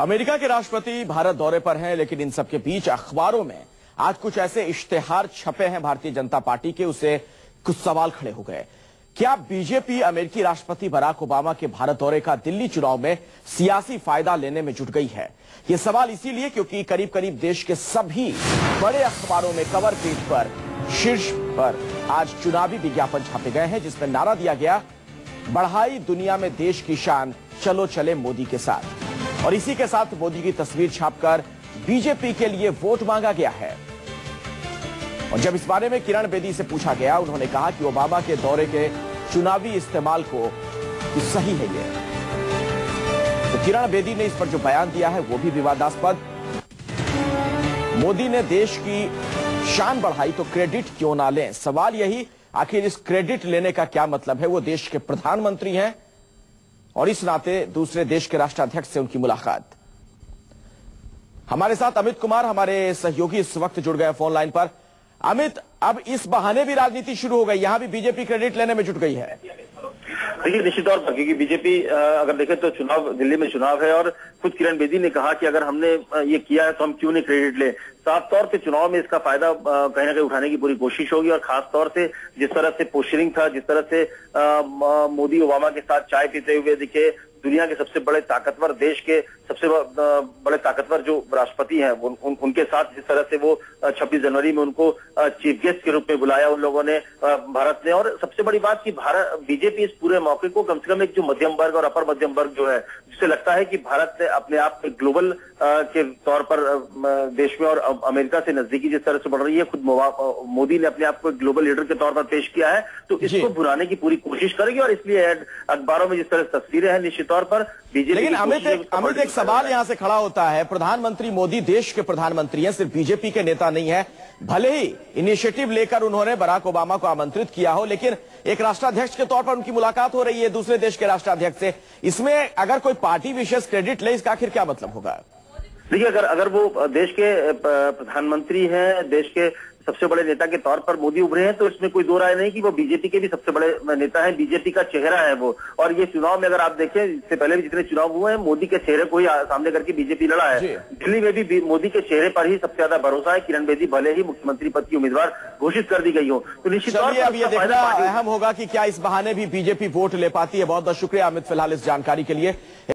America के राष्ट्रपति भारत दौरे पर हैं, लेकिन इन सबके बीच अखबारों में आज कुछ ऐसे इश्तेहार छपे हैं भारतीय जनता पार्टी के, उससे कुछ सवाल खड़े हो गए। क्या बीजेपी अमेरिकी राष्ट्रपति बराक ओबामा के भारत दौरे का दिल्ली चुनाव में सियासी फायदा लेने में जुट गई है? ये सवाल इसीलिए क्योंकि करीब करीब देश के सभी बड़े अखबारों में कवर पेज पर शीर्ष पर आज चुनावी विज्ञापन छापे गए हैं, जिसमें नारा दिया गया, बढ़ाई दुनिया में देश की शान, चलो चले मोदी के साथ। और इसी के साथ मोदी की तस्वीर छापकर बीजेपी के लिए वोट मांगा गया है। और जब इस बारे में किरण बेदी से पूछा गया, उन्होंने कहा कि ओबामा के दौरे के चुनावी इस्तेमाल को सही है ये। तो किरण बेदी ने इस पर जो बयान दिया है वो भी विवादास्पद। मोदी ने देश की शान बढ़ाई तो क्रेडिट क्यों ना लें? सवाल यही, आखिर इस क्रेडिट लेने का क्या मतलब है? वो देश के प्रधानमंत्री हैं और इस नाते दूसरे देश के राष्ट्राध्यक्ष से उनकी मुलाकात। हमारे साथ अमित कुमार, हमारे सहयोगी, इस वक्त जुड़ गए फोन लाइन पर। अमित, अब इस बहाने भी राजनीति शुरू हो गई, यहां भी बीजेपी क्रेडिट लेने में जुट गई है। देखिए, निश्चित तौर पर, क्योंकि बीजेपी अगर देखें तो चुनाव, दिल्ली में चुनाव है और खुद किरण बेदी ने कहा कि अगर हमने ये किया है तो हम क्यों नहीं क्रेडिट ले। साफ तौर पे चुनाव में इसका फायदा कहीं ना कहीं उठाने की पूरी कोशिश होगी। और खास तौर से जिस तरह से पोस्टरिंग था, जिस तरह से मोदी ओबामा के साथ चाय पीते हुए दिखे, दुनिया के सबसे बड़े ताकतवर, देश के सबसे बड़े ताकतवर जो राष्ट्रपति हैं, उनके साथ जिस तरह से वो 26 जनवरी में उनको चीफ गेस्ट के रूप में बुलाया उन लोगों ने, भारत ने। और सबसे बड़ी बात कि भारत, बीजेपी इस पूरे मौके को कम से कम एक जो मध्यम वर्ग और अपर मध्यम वर्ग जो है, जिससे लगता है कि भारत ने अपने आप एक ग्लोबल के तौर पर देश में और अमेरिका से नजदीकी जिस तरह से बढ़ रही है, खुद मोदी ने अपने आप को एक ग्लोबल लीडर के तौर पर पेश किया है, तो इसको भुनाने की पूरी कोशिश करेगी। और इसलिए अखबारों में जिस तरह से तस्वीरें हैं, निश्चित तौर पर बीजेपी। लेकिन अमित, एक सवाल यहां से खड़ा होता है, प्रधानमंत्री मोदी देश के प्रधानमंत्री हैं, सिर्फ बीजेपी के नेता नहीं है। भले ही इनिशिएटिव लेकर उन्होंने बराक ओबामा को आमंत्रित किया हो, लेकिन एक राष्ट्राध्यक्ष के तौर पर उनकी मुलाकात हो रही है दूसरे देश के राष्ट्राध्यक्ष से। इसमें अगर कोई पार्टी विशेष क्रेडिट ले, इसका आखिर क्या मतलब होगा? देखिए, अगर वो देश के प्रधानमंत्री हैं, देश के सबसे बड़े नेता के तौर पर मोदी उभरे हैं, तो इसमें कोई दो राय नहीं कि वो बीजेपी के भी सबसे बड़े नेता हैं, बीजेपी का चेहरा है वो। और ये चुनाव में अगर आप देखें, इससे पहले भी जितने चुनाव हुए हैं, मोदी के चेहरे को ही सामने करके बीजेपी लड़ा है। दिल्ली में भी मोदी के चेहरे पर ही सबसे ज्यादा भरोसा है। किरण बेदी भले ही मुख्यमंत्री पद की उम्मीदवार घोषित कर दी गई हो, तो निश्चित तौर पर अब ये देखना अहम होगा कि क्या इस बहाने भी बीजेपी वोट ले पाती है। बहुत बहुत शुक्रिया अमित, फिलहाल इस जानकारी के लिए।